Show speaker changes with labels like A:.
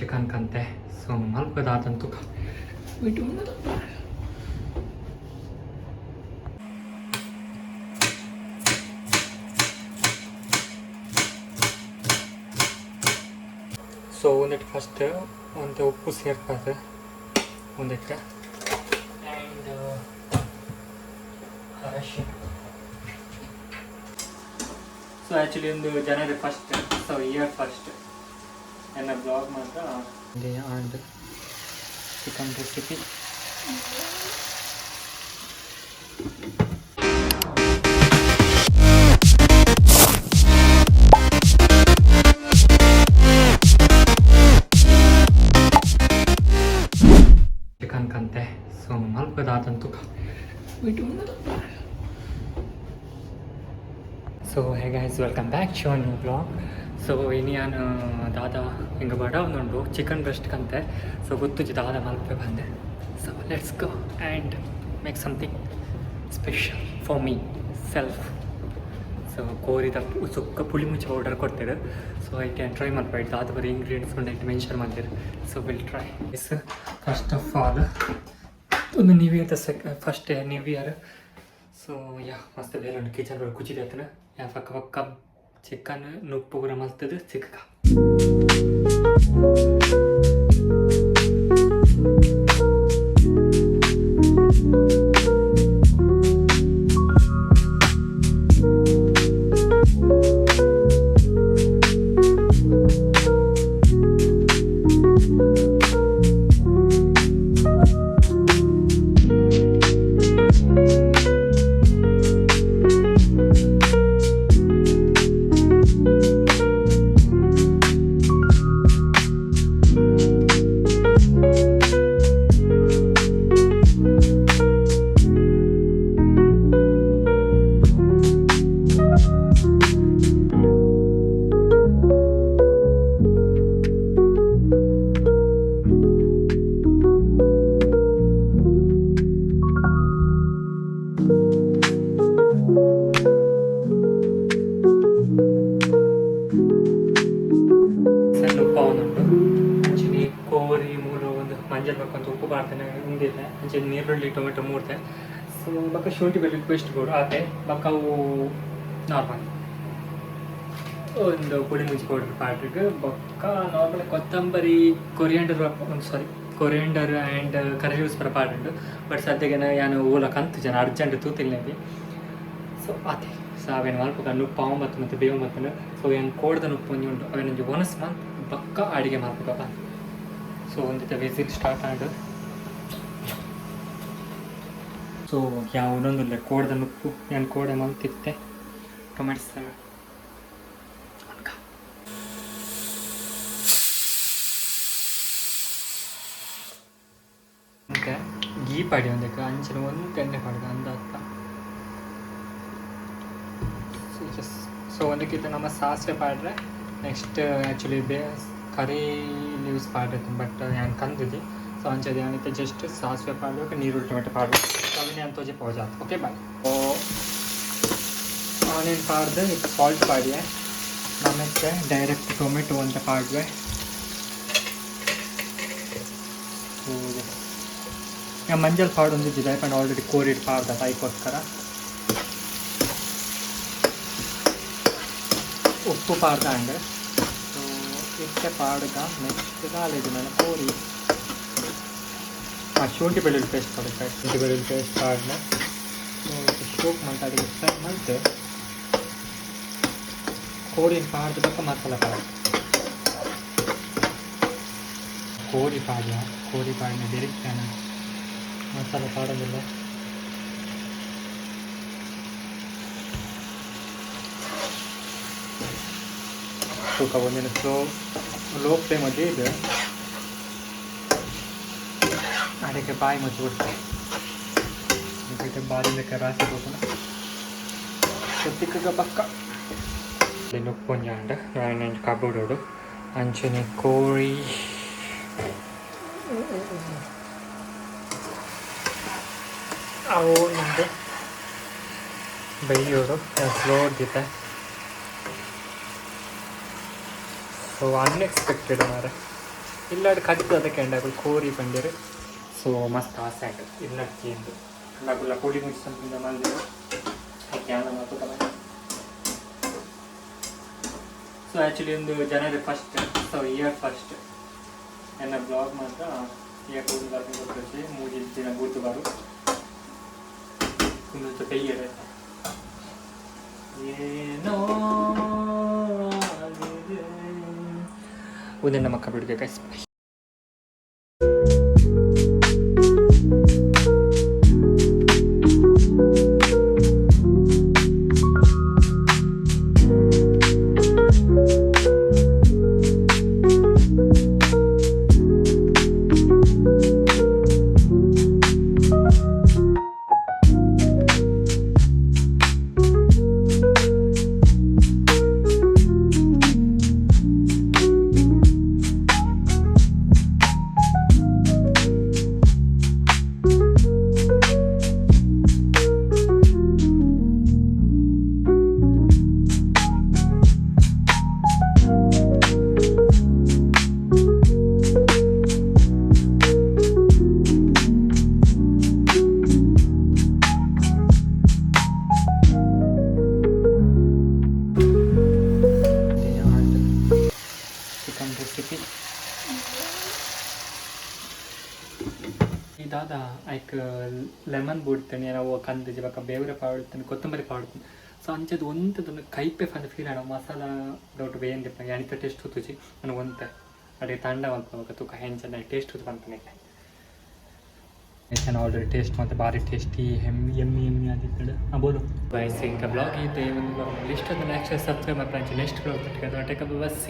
A: Chicken ಕಂತೆ so ಮಲ್ಪದಾದಂತೂ ಬಿಟ್ಟು ಸೊ ಒಂದಿಟ್ಟು ಫಸ್ಟ್ ಒಂದು ಉಪ್ಪು ಸೇರ್ಕಾದ ಒಂದಿಟ್ಟು ಆ್ಯಂಡ್ ಅರಶಿನ. ಸೊ ಆ್ಯಕ್ಚುಲಿ ಒಂದು January first so year first ನನ್ನ ಬ್ಲಾಗ್ ಮಾತ್ರ ಆ್ಯಂಡ್ ಚಿಕನ್ ರೆಸಿಪಿ. ಚಿಕನ್ ಕಂತೆ ಸೊ ಮಲ್ಪದಾದಂತೂ ಬಿಟ್ಟು so hey guys welcome back to new blog. So ಇನ್ನು ನಾನು ದಾದ ಹಿಂಗೆ ಬಡ ಒಂದುಂಡು ಚಿಕನ್ ಬ್ರೆಸ್ಟ್ ಕಂತೆ ಸೊ ಗೊತ್ತು ದಾದ ಮಲ್ಪೆ ಬಂದೆ. So let's go and make something special for me self. So ಕೋರಿದ ಸುಕ್ಕ ಪುಳಿಮುಂಚಿ ಪೌಡರ್ ಕೊಡ್ತಾರೆ. ಸೊ ಐ ಕ್ಯಾನ್ ಟ್ರೈ ಮಾಡ್ಬೇಕು ದಾದ ಬರೀ ಇಂಗ್ರೀಡಿಯೆಂಟ್ಸ್ ಕೊಂಡು ಐತೆ ಮೆನ್ಷನ್ ಮಾಡ್ತೀರಿ. So will try this. First of all ಒಂದು new year first new year. So yeah ಮಸ್ತ್ ಬೇರೆ ಒಂದು ಕಿಚನ್ ಒಳಗೆ ಕುಚಿದೆ ಆತನ ಯಾ ಪಕ್ಕ ಚಿಕನ್ ನುಪ್ಪು ಕೂಡ ಮಲ್ತದ ಚಿಕ್ಕ. ಮಂಜಲ್ ಬೇಕಂತ ಉಪ್ಪು ಮಾಡ್ತೇನೆ ಉಂಡಿದೆ ಅಂಚೆ ನೀರುಳ್ಳಿ ಟೊಮೆಟೊ ಮೂಡ್ತೆ. ಸೊ ಬಕ್ಕ ಶುಂಠಿ ಬೆಳ್ಳುಳ್ಳಿ ಪೇಸ್ಟ್ ಕೊಡು ಆತೆ ಬಕ್ಕ ಅವು ನಾರ್ಮಲ್ ಒಂದು ಪುಡಿ ಮುಂಚಿ ಪೌಡರ್ ಪಾಡ್ರಿಗೆ ಬಕ್ಕ ನಾರ್ಮಲ್ ಕೊತ್ತಂಬರಿ ಕೊರಿಯಾಂಡರ್ ಆ್ಯಂಡ್ ಕರಿಲೀವ್ಸ್ ಪರ ಪಾಡುಂಡು. ಬಟ್ ಸದ್ಯಕ್ಕೆ ನಾನು ಓಲಕ್ಕೆ ಅಂತು ಜನ ಅರ್ಜೆಂಟ್ ತೂತಿಲ್ಲೇವಿ. ಸೊ ಆತೆ ಸೊ ಅವೇನು ಮಲ್ಪಕ ನುಪ್ಪು ಅವ ಮತ್ತು ಬೇವು ಮತ್ತು ಸೊ ಏನು ಕೋಡ್ದ ನುಪ್ಪು ಒಂಜಿ ಉಂಟು ಅವೇನೊಂದು ಒನಸ್ ಮಂತ್ ಬಕ್ಕ ಅಡುಗೆ ಮಾಡ್ಬೇಕಪ್ಪ. ಸೊ ಒಂದಿತ್ತ ವಿಸಿಲ್ ಸ್ಟಾರ್ಟ್ ಆಡು. ಸೊ ಯಾವ ಒಂದೊಂದು ಕೋಡ್ದ ನುಪ್ಪು ನಾನು ಕೋಡೆ ಮಲ್ತಿತ್ತೆ ಟೊಮೆಟೊ ಸಾರು ಮತ್ತೆ ಗೀ ಪಾಡಿ ಒಂದಕ್ಕೆ ಅಂಚಿನ ಒಂದು ಎಣ್ಣೆ ಪಾಡಿದ ಅಂದತ್ತ. ಸೊ ಒಂದಕ್ಕಿಂತ ನಮ್ಮ ಸಾಸಿವೆ ಪಾಡ್ರೆ ನೆಕ್ಸ್ಟ್ ಆ್ಯಕ್ಚುಲಿ ಕರಿ ಲೀವ್ಸ್ ಪಾಡಿರ್ತೀನಿ ಬಟ್ ನಾನು ಕಂದಿದ್ದೆ. ಸೊ ಅಂಚೆ ಏನಿತ್ತು ಜಸ್ಟ್ ಸಾಸಿವೆ ಪಾಡ್ಬೇಕು ನೀರುಳ್ಳಿ ಟೊಮೆಟೊ ಪಾಡ್ಬೇಕು ಅವನೇ ಅಂತೋಜಿ ಪೌಜ ಓಕೆ ಬಾಯ್. ಆನಿಯನ್ ಪಾಡ್ದೆ ಈಗ ಸಾಲ್ಟ್ ಪಾಡಿಯೆ ನಮಗೆ ಡೈರೆಕ್ಟ್ ಟೊಮೆಟೊ ಅಂತ ಪಾಡ್ವೆ. ಮಂಜಲ್ ಪಾಡು ಒಂದಿದ್ದು ದಯಪಂಡು ಆಲ್ರೆಡಿ ಕೋರಿಡ್ ಪಾಡ್ದ ತಾಯಿಗೋಸ್ಕರ. ಉಪ್ಪು ಪಾಡ್ದ ಅಂಡ್ ಸೊ ಇಷ್ಟೇ ಪಾಡ್ಗ ನೆಕ್ಸ್ಟ್ ಕಾಲೇಜು ನಾನು ಕೋರಿ ಶುಂಠಿ ಬೆಳ್ಳುಳ್ಳಿ ಪೇಸ್ಟ್ ಕೊಡುತ್ತೆ. ಶುಂಠಿ ಬೆಳ್ಳುಳ್ಳಿ ಪೇಸ್ಟ್ ಪಾಡ್ನ ಶೋಕ್ ಮಂತ ಅಡಿಗೆ ಸ್ಟಾರ್ಟ್ ಮಾಡ್ತೆ ಕೋರಿನ ಪಾಡ್ದ ಪಕ್ಕ ಮಸಾಲ ಪಾಡು ಕೋರಿ ಪಾಡಿನ ಬೆರಿತಾನೆ ಮಸಾಲ ಪಾಡೋದಿಲ್ಲ. ತೂಕ ಒಂದಿನ ಲೋ ಫ್ಲೇಮಲ್ಲಿ ಇದೆ ಅದಕ್ಕೆ ಬಾಯಿ ಮುಚ್ಚಿ ಬಿಡ್ತಾರೆ. ಇದಕ್ಕೆ ಬಾರಿ ಲೆಕ್ಕ ರಾಸಿ ಹೋಗೋಣ ಸೊತ್ತಿಕ್ಕ ಪಕ್ಕ ನುಪ್ಪೊಂಜಾಂಡ ನಾನು ಕಬ್ಬುಡೋಡು ಅಂಚನೆ ಕೋಳಿ ಅವು ನಮ್ಮದು ಬೈಯೋಡು ಸ್ಲೋ ಹೊಡ್ದಿತ್ತೆ. ಸೊ ಅನ್ಎಕ್ಸ್ಪೆಕ್ಟೆಡ್ ಮಾರೆ ಇಲ್ಲಾಡು ಕದ್ದು ಅದಕ್ಕೆ ಅಂಡಾಗಳು ಕೋರಿ ಬಂದಿರು ಸೊ ಮಸ್ತ್ ಆಸೆ ಆಗ ಇಲ್ಲಕ್ಕೆ ಎಂದು ಅಂಡಾಗುಲ್ಲ ಪುಡಿ ಮುಗಿಸ್ಕೊಂಡ ಮಂದಿರು ಕ್ಯಾನ ಮಾತು ಸೊ ಆ್ಯಕ್ಚುಲಿ ಒಂದು January first so year first ನನ್ನ ಬ್ಲಾಗ್ ಮಾತ್ರ ಇಯರ್ ಟೂ ಬರ್ತೀನಿ ಮೂರು ದಿನ ಬೂತುಬಾರು ಕುಂದು ಕೈಯ್ಯಡೆ ಏನೋ ಉದನ್ನ ಮಕ್ಕ ಬಿಡುಗೆ ಕೈಸ್ ರೆಸಿಪಿ ಇದಾದ ಐಕ್ ಲೆಮನ್ ಬುಡ್ತಾನೆ ನಾವು ಕಂದು ಇವಾಗ ಬೇವರೆ ಪಾಡ್ತಾನೆ ಕೊತ್ತಂಬರಿ ಪಾಡ್ತಾನೆ ಸೊ ಅಂಚದು ಒಂಥದ್ದು ಕೈಪೆ ಫಂದ ಫೀಲ್ ಆಡೋ ಮಸಾಲ ದೊಡ್ಡ ಬೇಂದಿಪ್ಪ ಎಣಿತ ಟೇಸ್ಟ್ ಹೊತ್ತುಜಿ ನನಗೆ ಒಂತೆ ಅದೇ ತಂಡ ಅಂತ ತೂಕ ಹೆಂಚನ ಟೇಸ್ಟ್ ಹೊತ್ತು ಬಂತಾನೆ ಚೆನ್ನಾಗಿ ಆಲ್ರೆಡಿ ಟೇಸ್ಟ್ ಮತ್ತು ಭಾರಿ ಟೇಸ್ಟಿ ಎಮ್ಮಿ ಎಮ್ಮಿ ಎಮ್ಮಿ ಆಗಿತ್ತು ಬೋಲು ಬಾಯ್ಸ್ ఇంకా ಬ್ಲಾಗ್ ಇದೆ ಒಂದು ಬ್ಲಾಗ್ ಇಷ್ಟ ನೆಕ್ಸ್ಟ್ ಸಬ್ಸ್ಕ್ರೈಬ್ ಮಾಡಿ ನೆಕ್ಸ್ಟ್ ಬ್ಲಾಗ್ ಬಸ್